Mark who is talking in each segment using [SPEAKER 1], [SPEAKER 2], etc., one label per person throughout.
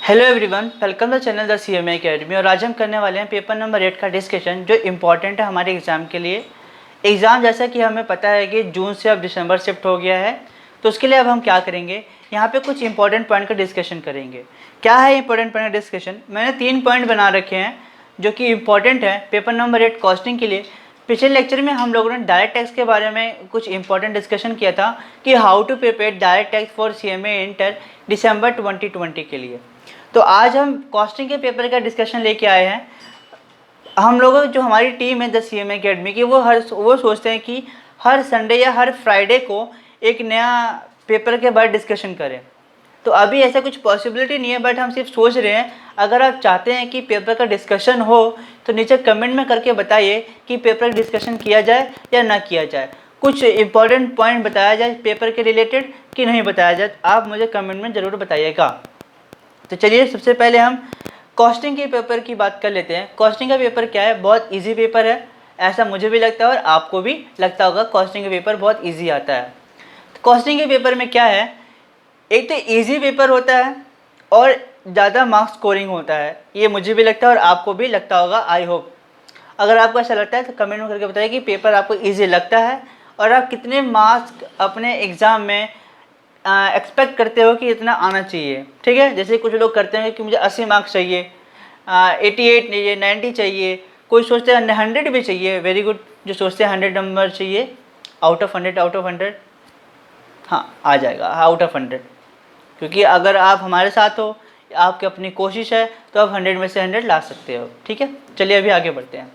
[SPEAKER 1] Hello everyone, welcome the channel the CMA academy. और आज हम करने वाले हैं पेपर नंबर 8 का डिस्कशन, जो इम्पॉर्टेंट है हमारे एग्ज़ाम के लिए। एग्ज़ाम जैसा कि हमें पता है कि जून से अब दिसंबर शिफ्ट हो गया है, तो उसके लिए अब हम क्या करेंगे, यहाँ पे कुछ इंपॉर्टेंट पॉइंट का डिस्कशन करेंगे। क्या है इंपॉर्टेंट पॉइंट का डिस्कशन? मैंने 3 पॉइंट बना रखे हैं जो कि इंपॉर्टेंट है पेपर नंबर 8 कॉस्टिंग के लिए। पिछले लेक्चर में हम लोगों ने डायरेक्ट टैक्स के बारे में कुछ इंपॉर्टेंट डिस्कशन किया था कि how to prepare direct tax for CMA inter दिसंबर 2020 के लिए। तो आज हम कॉस्टिंग के पेपर का डिस्कशन लेके आए हैं। हम लोग जो हमारी टीम है द CMA अकेडमी की, वो सोचते हैं कि हर संडे या हर फ्राइडे को एक नया पेपर के बारे डिस्कशन करें। तो अभी ऐसा कुछ पॉसिबिलिटी नहीं है, बट हम सिर्फ सोच रहे हैं। अगर आप चाहते हैं कि पेपर का डिस्कशन हो तो नीचे कमेंट में करके बताइए कि पेपर का डिस्कशन किया जाए या ना किया जाए, कुछ इंपॉर्टेंट पॉइंट बताया जाए पेपर के रिलेटेड कि नहीं बताया जाए। आप मुझे कमेंट में ज़रूर बताइएगा। तो चलिए सबसे पहले हम कॉस्टिंग के पेपर की बात कर लेते हैं। कॉस्टिंग का पेपर क्या है? बहुत इजी पेपर है, ऐसा मुझे भी लगता है और आपको भी लगता होगा। कॉस्टिंग का पेपर बहुत इजी आता है। तो कॉस्टिंग के पेपर में क्या है, एक तो इजी पेपर होता है और ज़्यादा मार्क्स स्कोरिंग होता है। ये मुझे भी लगता है और आपको भी लगता होगा, आई होप। अगर आपको ऐसा लगता है तो कमेंट में करके बताइए कि पेपर आपको ईजी लगता है और आप कितने मार्क्स अपने एग्ज़ाम में एक्सपेक्ट करते हो कि इतना आना चाहिए। ठीक है, जैसे कुछ लोग करते हैं कि मुझे 80 मार्क्स चाहिए, 88 चाहिए, 90 चाहिए, कोई सोचते हैं 100 भी चाहिए। वेरी गुड, जो सोचते हैं 100 नंबर चाहिए आउट ऑफ 100, हाँ आ जाएगा आउट ऑफ 100। क्योंकि अगर आप हमारे साथ हो, आपकी अपनी कोशिश है, तो आप 100 में से 100 ला सकते हो। ठीक है, चलिए अभी आगे बढ़ते हैं।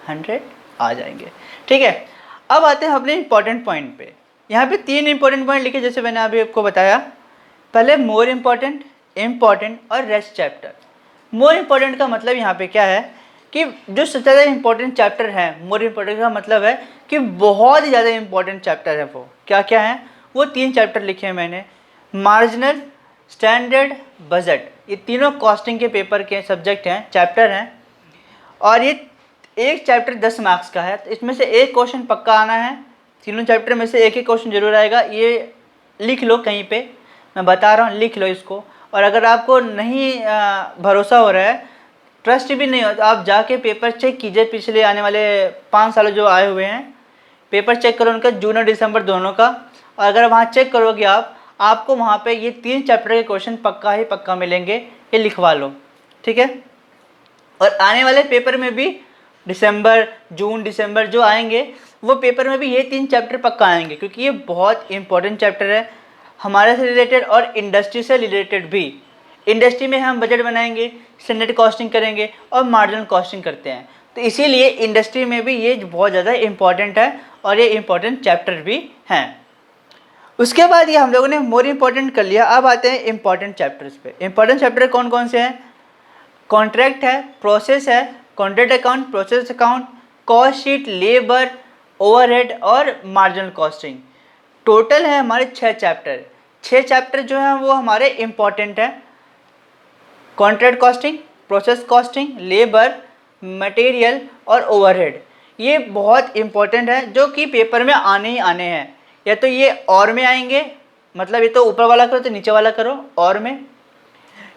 [SPEAKER 1] 100 आ जाएंगे। ठीक है, अब आते हैं अपने इंपॉर्टेंट पॉइंट पे। यहाँ पे 3 इंपॉर्टेंट पॉइंट लिखे, जैसे मैंने अभी आपको बताया। पहले मोर इम्पॉर्टेंट, इम्पॉर्टेंट और रेस्ट चैप्टर। मोर इम्पॉर्टेंट का मतलब यहाँ पे क्या है कि जो सबसे ज़्यादा इंपॉर्टेंट चैप्टर है, मोर इम्पॉर्टेंट का मतलब है कि बहुत ही ज़्यादा इंपॉर्टेंट चैप्टर है। वो क्या क्या है? वो 3 चैप्टर लिखे हैं मैंने। मार्जिनल, स्टैंडर्ड, बजट, ये तीनों कॉस्टिंग के पेपर के सब्जेक्ट हैं, चैप्टर हैं। और ये एक चैप्टर 10 मार्क्स का है, तो इसमें से एक क्वेश्चन पक्का आना है। तीनों चैप्टर में से एक एक क्वेश्चन जरूर आएगा। ये लिख लो कहीं पे, मैं बता रहा हूँ, लिख लो इसको। और अगर आपको नहीं भरोसा हो रहा है, ट्रस्ट भी नहीं हो, तो आप जाके पेपर चेक कीजिए। पिछले आने वाले 5 सालों जो आए हुए हैं, पेपर चेक करो उनका, जून और दिसंबर दोनों का। और अगर वहाँ चेक करोगे आपको वहाँ पे ये 3 चैप्टर के क्वेश्चन पक्का ही पक्का मिलेंगे। ये लिखवा लो, ठीक है। और आने वाले पेपर में भी दिसंबर, जून, दिसंबर जो आएंगे, वो पेपर में भी ये 3 चैप्टर पक्का आएंगे, क्योंकि ये बहुत इंपॉर्टेंट चैप्टर है हमारे से रिलेटेड और इंडस्ट्री से रिलेटेड भी। इंडस्ट्री में हम बजट बनाएंगे, स्टैंडर्ड कॉस्टिंग करेंगे और मार्जिनल कॉस्टिंग करते हैं, तो इसीलिए इंडस्ट्री में भी ये बहुत ज़्यादा इंपॉर्टेंट है और ये इंपॉर्टेंट चैप्टर भी हैं। उसके बाद ये हम लोगों ने मोर इम्पॉर्टेंट कर लिया। अब आते हैं इंपॉर्टेंट चैप्टर्स पे। इंपॉर्टेंट चैप्टर कौन कौन से हैं? कॉन्ट्रैक्ट है, प्रोसेस है, contract account, process account, cost sheet, labour, overhead और मार्जिनल कॉस्टिंग। टोटल है हमारे 6 चैप्टर। 6 चैप्टर जो हैं वो हमारे इम्पॉर्टेंट हैं। Contract costing, process costing, labour, material और ओवरहेड, ये बहुत इम्पॉर्टेंट है, जो कि पेपर में आने ही आने हैं। या तो ये और में आएंगे, मतलब ये तो ऊपर वाला करो तो नीचे वाला करो और में,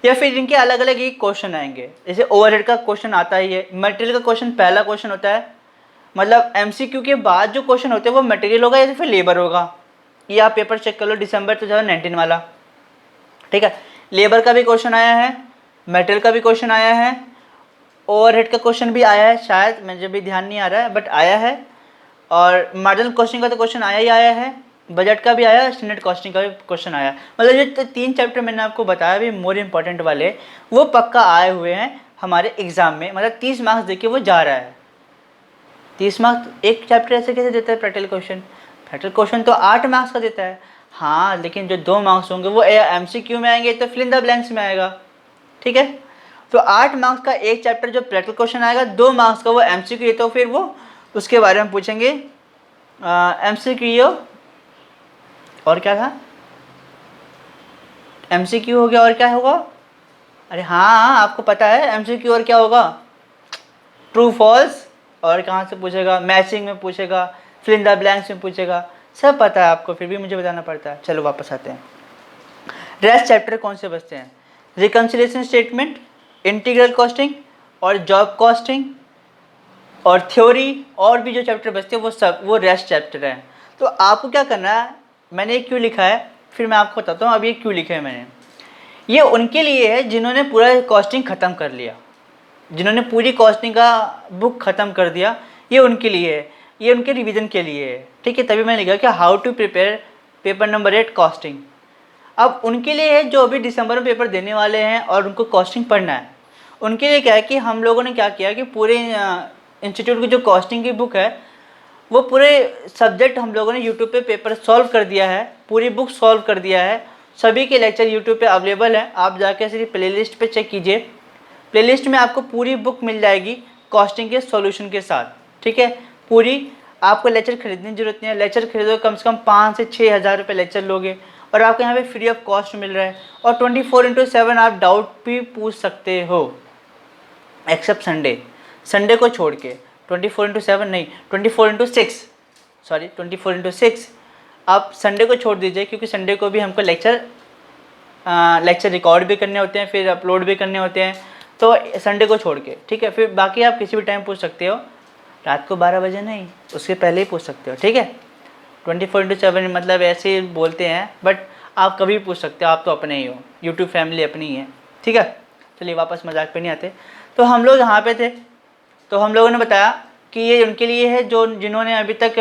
[SPEAKER 1] या फिर इनके अलग अलग ही क्वेश्चन आएंगे। जैसे ओवरहेड का क्वेश्चन आता ही है, मटेरियल का क्वेश्चन पहला क्वेश्चन होता है, मतलब MCQ के बाद जो क्वेश्चन होते हैं वो मटेरियल होगा या फिर लेबर होगा। ये आप पेपर चेक कर लो, दिसंबर 2019 वाला। ठीक है, लेबर का भी क्वेश्चन आया है, मटेरियल का भी क्वेश्चन आया है, ओवरहेड का क्वेश्चन भी आया है, शायद मुझे भी ध्यान नहीं आ रहा है, बट आया है। और मार्जिनल कॉस्टिंग का तो क्वेश्चन आया ही आया है, बजट का भी आया, स्टैंडर्ड कॉस्टिंग का भी क्वेश्चन आया। मतलब ये 3 चैप्टर मैंने आपको बताया भी मोर इम्पॉर्टेंट वाले, वो पक्का आए हुए हैं हमारे एग्जाम में। मतलब 30 मार्क्स देके वो जा रहा है। 30 मार्क्स एक चैप्टर ऐसे कैसे देता है? प्रैक्टिकल क्वेश्चन, प्रैक्टिकल क्वेश्चन तो 8 मार्क्स का देता है। हाँ, लेकिन जो 2 मार्क्स होंगे वो MCQ में आएंगे, तो फिल इन द ब्लैंक्स में आएगा। ठीक है, तो 8 मार्क्स का एक चैप्टर जो प्रैक्टिकल क्वेश्चन आएगा, 2 मार्क्स का वो MCQ, तो फिर वो उसके बारे में पूछेंगे। MCQ और क्या था? MCQ हो गया और क्या होगा? अरे हाँ, आपको पता है MCQ और क्या होगा? ट्रू फॉल्स, और कहाँ से पूछेगा? मैचिंग में पूछेगा, फिल इन द ब्लैंक्स में पूछेगा, सब पता है आपको, फिर भी मुझे बताना पड़ता है। चलो वापस आते हैं। रेस्ट चैप्टर कौन से बचते हैं? रिकन्सिलिएशन स्टेटमेंट, इंटीग्रल कॉस्टिंग और जॉब कॉस्टिंग और थ्योरी, और भी जो चैप्टर बचते हैं वो सब वो रेस्ट चैप्टर है। तो आपको क्या करना है, मैंने क्यों लिखा है फिर मैं आपको बताता हूँ अब ये क्यों लिखा है मैंने। ये उनके लिए है जिन्होंने पूरा कॉस्टिंग ख़त्म कर लिया, जिन्होंने पूरी कॉस्टिंग का बुक ख़त्म कर दिया, ये उनके लिए है, ये उनके रिवीजन के लिए है, ठीक है। तभी मैंने लिखा कि how to prepare paper number 8 costing. अब उनके लिए है जो अभी दिसंबर में पेपर देने वाले हैं और उनको कॉस्टिंग पढ़ना है, उनके लिए क्या है कि हम लोगों ने क्या किया कि पूरे इंस्टीट्यूट की जो कॉस्टिंग की बुक है वो पूरे सब्जेक्ट हम लोगों ने यूट्यूब पे पेपर सॉल्व कर दिया है, पूरी बुक सॉल्व कर दिया है। सभी के लेक्चर यूट्यूब पे अवेलेबल है, आप जाके सिर्फ प्लेलिस्ट पे चेक कीजिए, प्लेलिस्ट में आपको पूरी बुक मिल जाएगी कॉस्टिंग के सॉल्यूशन के साथ, ठीक है। पूरी आपको लेक्चर खरीदने की जरूरत नहीं है, लेक्चर खरीदो कम से कम 5 से 6 हज़ार रुपये लेक्चर लोगे और आपको यहाँ पे फ्री ऑफ कॉस्ट मिल रहा है। और 24/7 आप डाउट भी पूछ सकते हो, एक्सेप्ट संडे, संडे को छोड़ के 24/7 नहीं 24/6, सॉरी 24/6 आप संडे को छोड़ दीजिए, क्योंकि संडे को भी हमको लेक्चर रिकॉर्ड भी करने होते हैं, फिर अपलोड भी करने होते हैं, तो संडे को छोड़ के, ठीक है। फिर बाकी आप किसी भी टाइम पूछ सकते हो, रात को 12 बजे नहीं, उसके पहले ही पूछ सकते हो, ठीक है। 24/7 मतलब ऐसे ही बोलते हैं, बट आप कभी भी पूछ सकते हो, आप तो अपने ही हो, यूट्यूब फैमिली अपनी ही है, ठीक है। चलिए वापस मजाक पे नहीं आते। तो हम लोग यहाँ पे थे, तो हम लोगों ने बताया कि ये उनके लिए है जो जिन्होंने अभी तक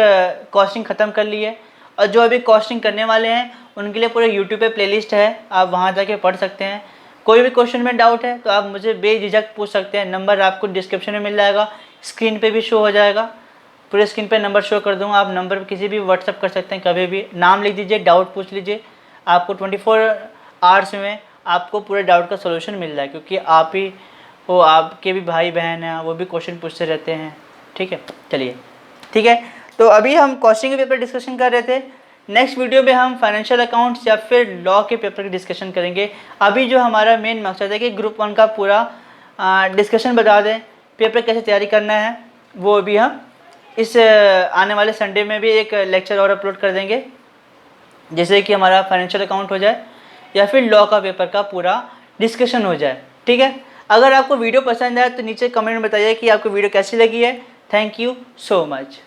[SPEAKER 1] कॉस्टिंग ख़त्म कर ली है, और जो अभी कॉस्टिंग करने वाले हैं उनके लिए पूरे यूट्यूब पे प्लेलिस्ट है, आप वहाँ जाके पढ़ सकते हैं। कोई भी क्वेश्चन में डाउट है तो आप मुझे बेझिझक पूछ सकते हैं, नंबर आपको डिस्क्रिप्शन में मिल जाएगा, स्क्रीन पे भी शो हो जाएगा, पूरे स्क्रीन पे नंबर शो कर दूँगा, आप नंबर पर किसी भी व्हाट्सअप कर सकते हैं, कभी भी नाम लिख दीजिए, डाउट पूछ लीजिए, आपको 24 आवर्स में आपको पूरे डाउट का सोल्यूशन मिल जाए, क्योंकि आप ही वो आपके भी भाई बहन हैं, वो भी क्वेश्चन पूछते रहते हैं, ठीक है। चलिए ठीक है, तो अभी हम कॉस्टिंग के पेपर डिस्कशन कर रहे थे, नेक्स्ट वीडियो में हम फाइनेंशियल अकाउंट्स या फिर लॉ के पेपर की डिस्कशन करेंगे। अभी जो हमारा मेन मकसद है कि ग्रुप 1 का पूरा डिस्कशन बता दें, पेपर कैसे तैयारी करना है, वो भी हम इस आने वाले संडे में भी एक लेक्चर और अपलोड कर देंगे, जैसे कि हमारा फाइनेंशियल अकाउंट हो जाए या फिर लॉ का पेपर का पूरा डिस्कशन हो जाए, ठीक है। अगर आपको वीडियो पसंद आए तो नीचे कमेंट में बताइए कि आपको वीडियो कैसी लगी है। Thank you so much.